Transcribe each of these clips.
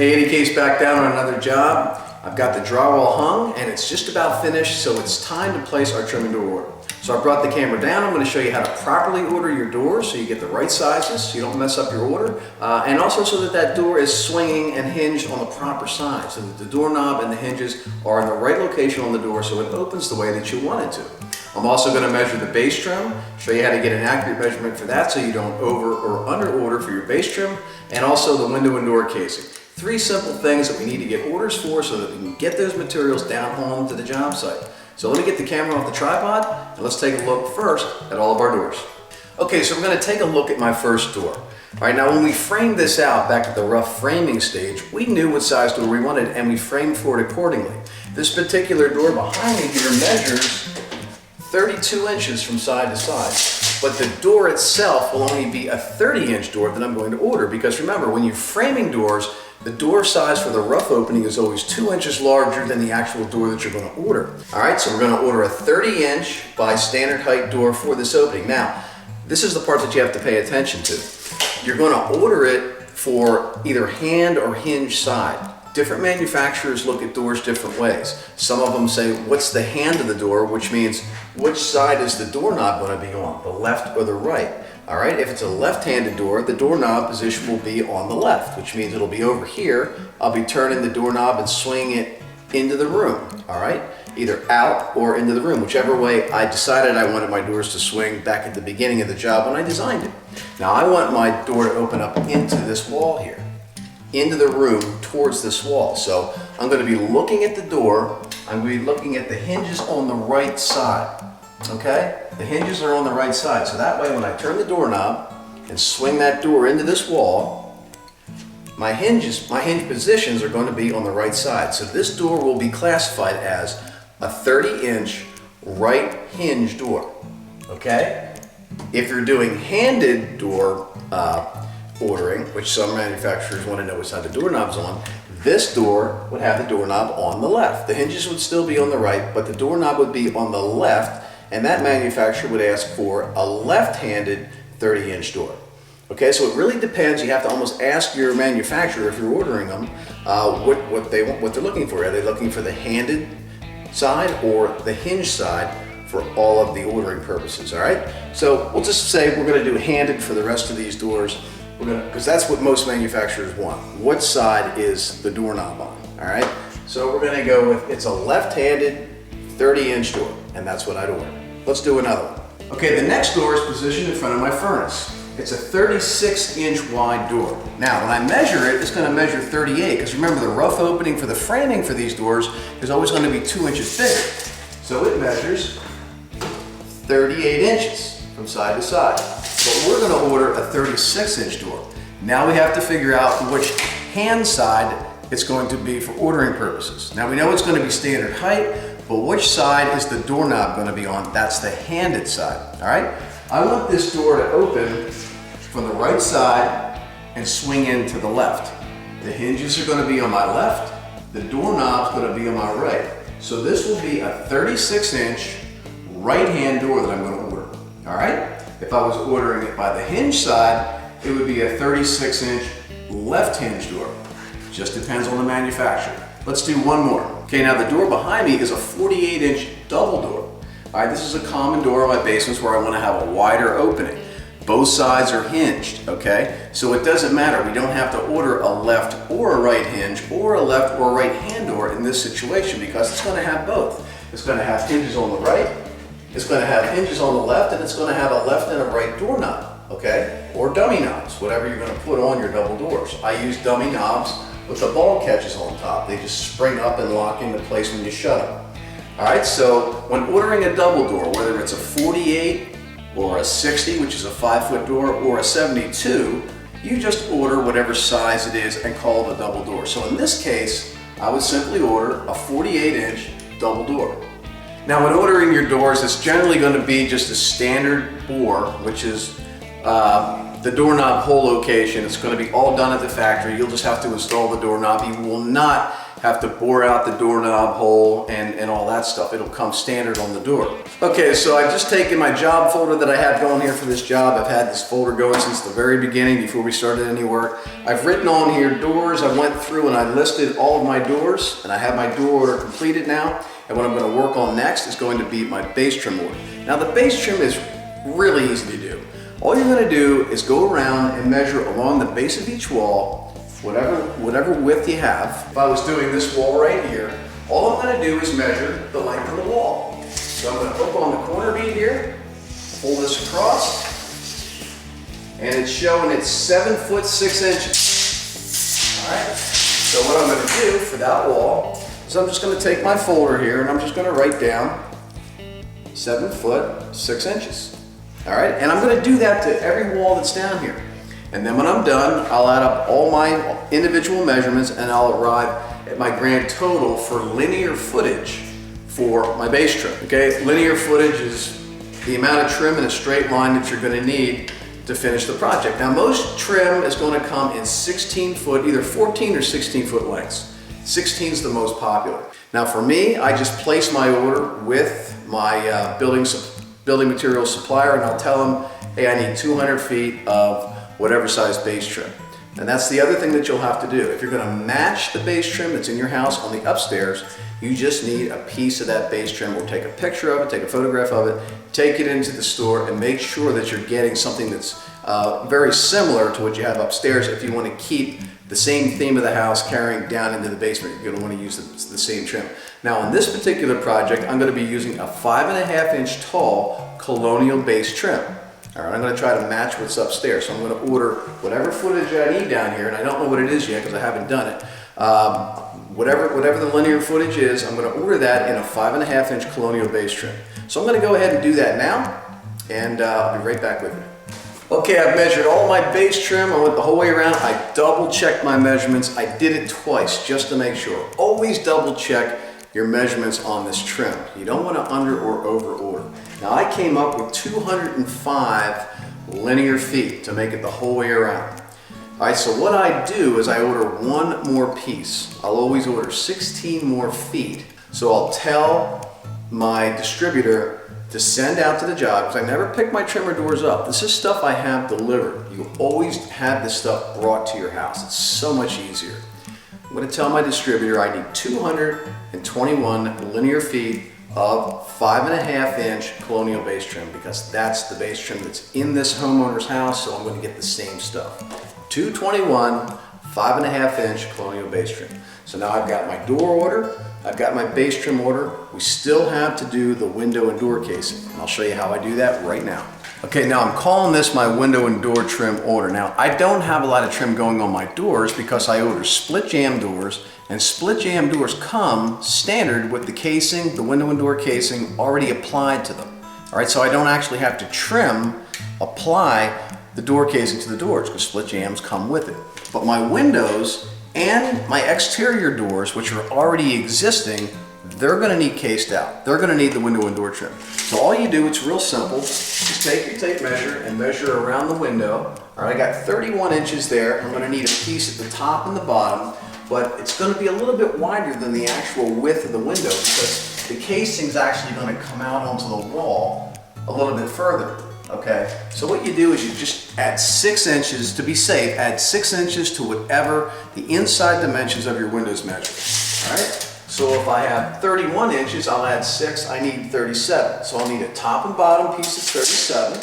Hey, Eddie Case back down on another job. I've got the drywall hung and it's just about finished, so it's time to place our trim and door order. So I brought the camera down. I'm going to show you how to properly order your doors so you get the right sizes, so you don't mess up your order, and also so that that door is swinging and hinged on the proper side, so that the doorknob and the hinges are in the right location on the door so it opens the way that you want it to. I'm also going to measure the base trim, show you how to get an accurate measurement for that so you don't over or under order for your base trim, and also the window and door casing. Three simple things that we need to get orders for so that we can get those materials down home to the job site. So let me get the camera off the tripod and let's take a look first at all of our doors. Okay, so we're going to take a look at my first door. All right, now when we framed this out back at the rough framing stage, we knew what size door we wanted and we framed for it accordingly. This particular door behind me here measures 32 inches from side to side, but the door itself will only be a 30-inch door that I'm going to order, because remember, when you're framing doors, the door size for the rough opening is always 2 inches larger than the actual door that you're going to order. All right, so we're going to order a 30-inch by standard height door for this opening. Now, this is the part that you have to pay attention to. You're going to order it for either hand or hinge side. Different manufacturers look at doors different ways. Some of them say, what's the hand of the door, which means which side is the doorknob going to be on, the left or the right. All right, if it's a left-handed door, the doorknob position will be on the left, which means it'll be over here. I'll be turning the doorknob and swinging it into the room, all right? Either out or into the room, whichever way I decided I wanted my doors to swing back at the beginning of the job when I designed it. Now I want my door to open up into this wall here, into the room towards this wall. So I'm going to be looking at the door. I'm going to be looking at the hinges on the right side. Okay? The hinges are on the right side. So that way when I turn the doorknob and swing that door into this wall, my hinge positions are going to be on the right side. So this door will be classified as a 30-inch right hinge door. Okay? If you're doing handed door ordering, which some manufacturers want to know which side the doorknob's on, this door would have the doorknob on the left. The hinges would still be on the right, but the doorknob would be on the left, and that manufacturer would ask for a left-handed 30-inch door. Okay, so it really depends. You have to almost ask your manufacturer, if you're ordering them, what they're looking for. Are they looking for the handed side or the hinge side for all of the ordering purposes, all right? So we'll just say we're gonna do handed for the rest of these doors, because that's what most manufacturers want. What side is the doorknob on, all right? So we're gonna go with, it's a left-handed 30-inch door, and that's what I'd order. Let's do another one. Okay, the next door is positioned in front of my furnace. It's a 36-inch wide door. Now, when I measure it, it's going to measure 38, because remember, the rough opening for the framing for these doors is always going to be 2 inches bigger. So it measures 38 inches from side to side. But we're going to order a 36-inch door. Now we have to figure out which hand side it's going to be for ordering purposes. Now we know it's going to be standard height, but which side is the doorknob going to be on? That's the handed side, all right? I want this door to open from the right side and swing in to the left. The hinges are going to be on my left, the doorknob's going to be on my right. So this will be a 36-inch right-hand door that I'm going to order, all right? If I was ordering it by the hinge side, it would be a 36-inch left hinge door. Just depends on the manufacturer. Let's do one more. Okay, now the door behind me is a 48-inch double door. All right, this is a common door in my basements where I want to have a wider opening. Both sides are hinged, okay? So it doesn't matter. We don't have to order a left or a right hinge or a left or right hand door in this situation, because it's going to have both. It's going to have hinges on the right, it's going to have hinges on the left, and it's going to have a left and a right doorknob, okay? Or dummy knobs, whatever you're going to put on your double doors. I use dummy knobs with the ball catches on top. They just spring up and lock into place when you shut them. All right, so when ordering a double door, whether it's a 48 or a 60, which is a 5-foot door, or a 72, you just order whatever size it is and call it a double door. So in this case, I would simply order a 48-inch double door. Now when ordering your doors, it's generally going to be just a standard bore, which is the doorknob hole location. It's going to be all done at the factory. You'll just have to install the doorknob. You will not have to bore out the doorknob hole and all that stuff. It'll come standard on the door. Okay, so I've just taken my job folder that I have going here for this job. I've had this folder going since the very beginning before we started any work. I've written on here doors. I went through and I listed all of my doors, and I have my door order completed now. And what I'm going to work on next is going to be my base trim order. Now the base trim is really easy to do. All you're going to do is go around and measure along the base of each wall, whatever width you have. If I was doing this wall right here, all I'm going to do is measure the length of the wall. So I'm going to hook on the corner bead here, pull this across, and it's showing it's 7 foot 6 inches. All right. So what I'm going to do for that wall is I'm just going to take my folder here and I'm just going to write down 7 foot 6 inches. All right, and I'm going to do that to every wall that's down here. And then when I'm done, I'll add up all my individual measurements and I'll arrive at my grand total for linear footage for my base trim. Okay, linear footage is the amount of trim in a straight line that you're going to need to finish the project. Now most trim is going to come in 16 foot, either 14 or 16 foot lengths. 16 is the most popular. Now for me, I just place my order with my building materials supplier and I'll tell them, hey, I need 200 feet of whatever size base trim. And that's the other thing that you'll have to do. If you're going to match the base trim that's in your house on the upstairs, you just need a piece of that base trim, or take a picture of it, take a photograph of it, take it into the store and make sure that you're getting something that's very similar to what you have upstairs if you want to keep the same theme of the house carrying down into the basement. You're going to want to use the same trim. Now on this particular project, I'm going to be using a 5.5 inch tall colonial base trim. All right, I'm going to try to match what's upstairs. So I'm going to order whatever footage I need down here, and I don't know what it is yet because I haven't done it. Whatever the linear footage is, I'm going to order that in a 5.5 inch colonial base trim. So I'm going to go ahead and do that now, and I'll be right back with you. Okay, I've measured all my base trim. I went the whole way around. I double checked my measurements. I did it twice just to make sure. Always double check your measurements on this trim. You don't want to under or over order. Now I came up with 205 linear feet to make it the whole way around. All right, so what I do is I order one more piece. I'll always order 16 more feet. So I'll tell my distributor to send out to the job, because I never pick my trimmer doors up. This is stuff I have delivered. You always have this stuff brought to your house. It's so much easier. I'm going to tell my distributor I need 221 linear feet of 5.5 inch colonial base trim, because that's the base trim that's in this homeowner's house, so I'm going to get the same stuff. 221 5.5 inch colonial base trim. So now I've got my door order, I've got my base trim order. We still have to do the window and door casing. I'll show you how I do that right now. Okay, now I'm calling this my window and door trim order. Now I don't have a lot of trim going on my doors because I order split jamb doors, and split jamb doors come standard with the casing, the window and door casing already applied to them. All right, so I don't actually have to apply the door casing to the doors because split jambs come with it. But my windows and my exterior doors, which are already existing, they're going to need cased out. They're going to need the window and door trim. So all you do, it's real simple. Just take your tape measure and measure around the window. All right, I got 31 inches there. I'm going to need a piece at the top and the bottom, but it's going to be a little bit wider than the actual width of the window because the casing is actually going to come out onto the wall a little bit further. Okay, so what you do is you just add 6 inches, to be safe, add 6 inches to whatever the inside dimensions of your windows measure. All right. So if I have 31 inches, I'll add 6, I need 37. So I'll need a top and bottom piece of 37.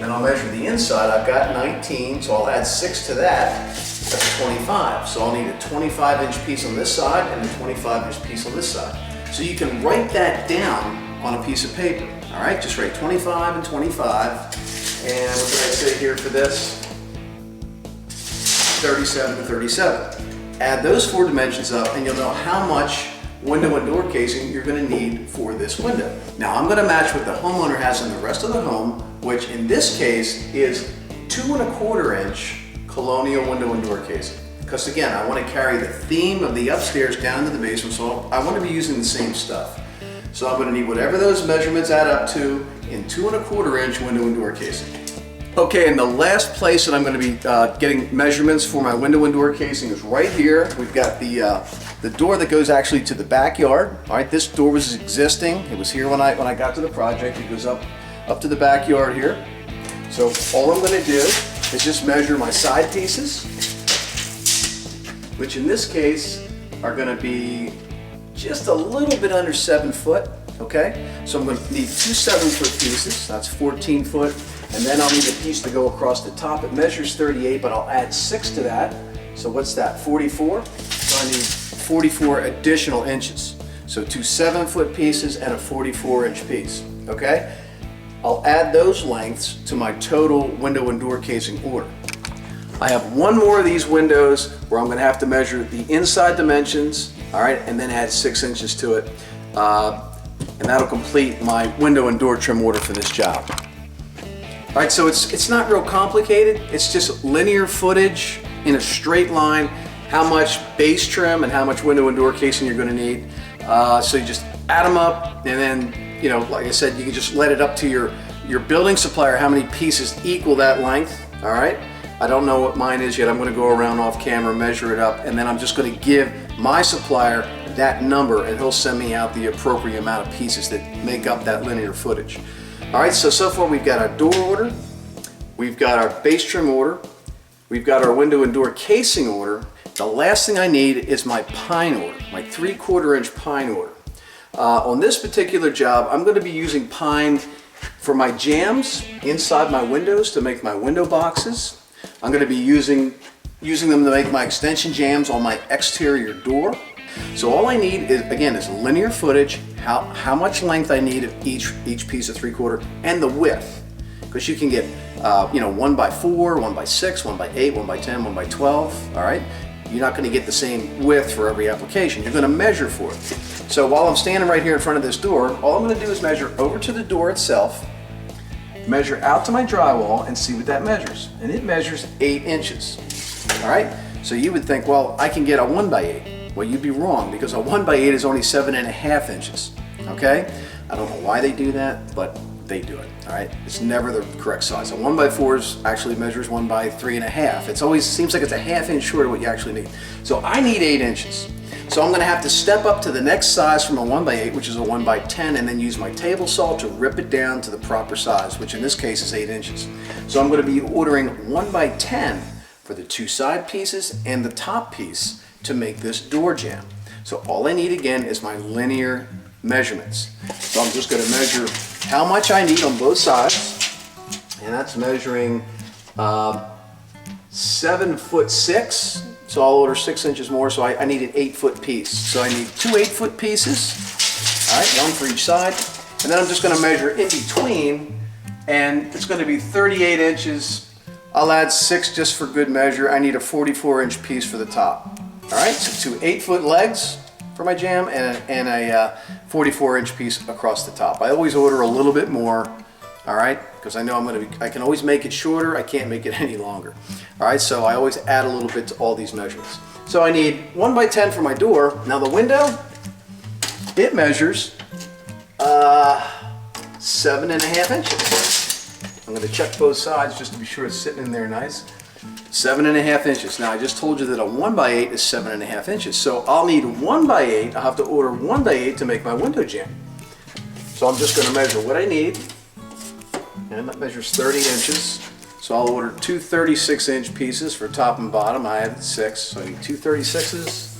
Then I'll measure the inside, I've got 19, so I'll add 6 to that, that's 25. So I'll need a 25 inch piece on this side and a 25 inch piece on this side. So you can write that down on a piece of paper. All right, just write 25 and 25. And what did I say here for this? 37 and 37. Add those 4 dimensions up and you'll know how much window and door casing you're going to need for this window. Now I'm going to match what the homeowner has in the rest of the home, which in this case is 2¼ inch colonial window and door casing. Because again, I want to carry the theme of the upstairs down to the basement, so I want to be using the same stuff. So I'm going to need whatever those measurements add up to in 2¼ inch window and door casing. Okay, and the last place that I'm going to be getting measurements for my window and door casing is right here. We've got the door that goes actually to the backyard. All right, this door was existing. It was here when I got to the project. It goes up to the backyard here. So all I'm going to do is just measure my side pieces, which in this case are going to be just a little bit under 7 foot. Okay, so I'm going to need 2 7-foot pieces. That's 14 foot. And then I'll need a piece to go across the top. It measures 38, but I'll add 6 to that. So what's that, 44? So I need 44 additional inches. So 2 7-foot pieces and a 44-inch piece, okay? I'll add those lengths to my total window and door casing order. I have one more of these windows where I'm gonna have to measure the inside dimensions, all right, and then add 6 inches to it. And that'll complete my window and door trim order for this job. All right, so it's not real complicated. It's just linear footage in a straight line, how much base trim and how much window and door casing you're gonna need. So you just add them up, and then, you know, like I said, you can just let it up to your building supplier how many pieces equal that length, all right? I don't know what mine is yet. I'm gonna go around off camera, measure it up, and then I'm just gonna give my supplier that number, and he'll send me out the appropriate amount of pieces that make up that linear footage. All right, so far we've got our door order, we've got our base trim order, we've got our window and door casing order. The last thing I need is my pine order, my 3/4 inch pine order. On this particular job, I'm going to be using pine for my jambs inside my windows to make my window boxes. I'm going to be using them to make my extension jambs on my exterior door. So all I need is, again, is linear footage, how much length I need of each piece of 3/4, and the width, because you can get 1x4, 1x6, 1x8, 1x10, 1x12. All right, you're not going to get the same width for every application. You're going to measure for it. So while I'm standing right here in front of this door, all I'm going to do is measure over to the door itself, measure out to my drywall, and see what that measures. And it measures 8 inches. All right, so you would think, well, I can get a 1x8. Well, you'd be wrong, because a 1x8 is only 7.5 inches, okay? I don't know why they do that, but they do it, all right? It's never the correct size. A 1x4 actually measures 1x3.5. It always seems like it's a ½ inch short of what you actually need. So I need 8 inches. So I'm gonna have to step up to the next size from a 1x8, which is a 1x10, and then use my table saw to rip it down to the proper size, which in this case is 8 inches. So I'm gonna be ordering 1x10 for the 2 side pieces and the top piece to make this door jamb. So all I need again is my linear measurements. So I'm just going to measure how much I need on both sides, and that's measuring 7'6". So I'll order 6 inches more. So I need an 8-foot piece. So I need 2 8-foot pieces. All right, one for each side, and then I'm just going to measure in between, and it's going to be 38 inches. I'll add 6 just for good measure. I need a 44-inch piece for the top. All right, so 2 8-foot legs for my jamb and a 44-inch piece across the top. I always order a little bit more, all right, because I know I can always make it shorter. I can't make it any longer. All right, so I always add a little bit to all these measurements. So I need 1x10 for my door. Now the window, it measures 7.5 inches. I'm going to check both sides just to be sure it's sitting in there nice. 7.5 inches. Now I just told you that a 1x8 is 7.5 inches. So I'll need 1x8. I'll have to order 1x8 to make my window jamb. So I'm just going to measure what I need. And that measures 30 inches. So I'll order 2 36-inch pieces for top and bottom. I added 6, so I need 2 36s.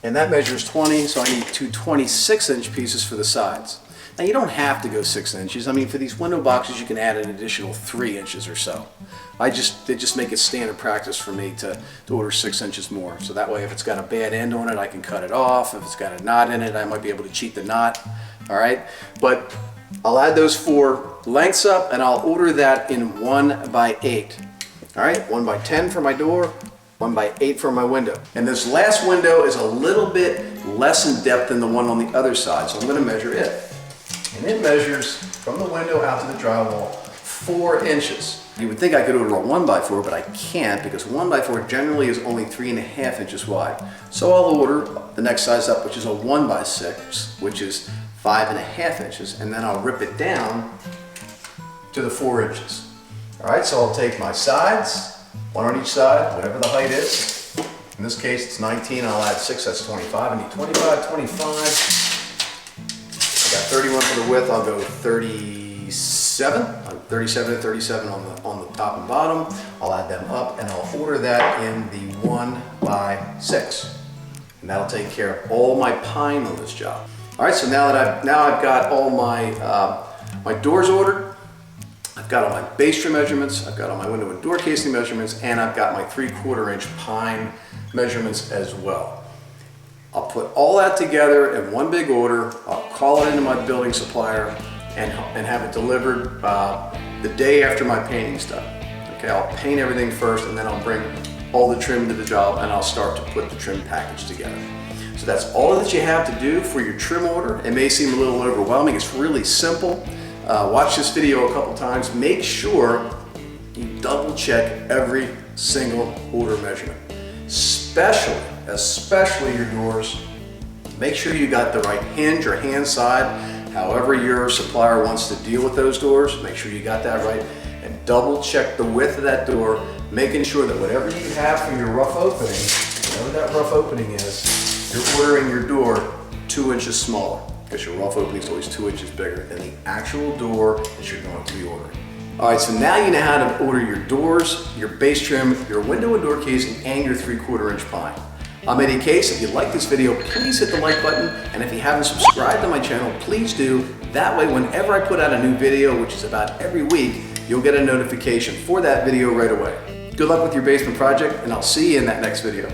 And that measures 20, so I need 2 26-inch pieces for the sides. Now you don't have to go 6 inches. I mean, for these window boxes, you can add an additional 3 inches or so. They just make it standard practice for me to order 6 inches more. So that way, if it's got a bad end on it, I can cut it off. If it's got a knot in it, I might be able to cheat the knot. All right, but I'll add those 4 lengths up, and I'll order that in 1x8. All right, 1x10 for my door, 1x8 for my window. And this last window is a little bit less in depth than the one on the other side, so I'm going to measure it. And it measures from the window out to the drywall 4 inches. You would think I could order a 1x4, but I can't, because 1x4 generally is only 3.5 inches wide. So I'll order the next size up, which is a 1x6, which is 5.5 inches, and then I'll rip it down to the 4 inches. All right, so I'll take my sides, one on each side, whatever the height is. In this case, it's 19, I'll add 6, that's 25. I need 25, 25. I got 31 for the width, I'll go 37. 37 to 37 on the top and bottom. I'll add them up and I'll order that in the 1x6. And that'll take care of all my pine on this job. All right, so now I've got all my my doors ordered. I've got all my base trim measurements. I've got all my window and door casing measurements, and I've got my 3/4 inch pine measurements as well. I'll put all that together in one big order. I'll call it into my building supplier and have it delivered the day after my painting's done. Okay, I'll paint everything first, and then I'll bring all the trim to the job, and I'll start to put the trim package together. So that's all that you have to do for your trim order. It may seem a little overwhelming. It's really simple. Watch this video a couple times. Make sure you double check every single order measurement, especially your doors. Make sure you got the right hinge or hand side. However your supplier wants to deal with those doors, make sure you got that right, and double check the width of that door, making sure that whatever you have for your rough opening, whatever that rough opening is, you're ordering your door 2 inches smaller, because your rough opening is always 2 inches bigger than the actual door that you're going to be ordering. All right, so now you know how to order your doors, your base trim, your window and door casing, and your 3/4 inch pine. I'm Eddie Case. If you like this video, please hit the like button, and if you haven't subscribed to my channel, please do. That way, whenever I put out a new video, which is about every week, you'll get a notification for that video right away. Good luck with your basement project, and I'll see you in that next video.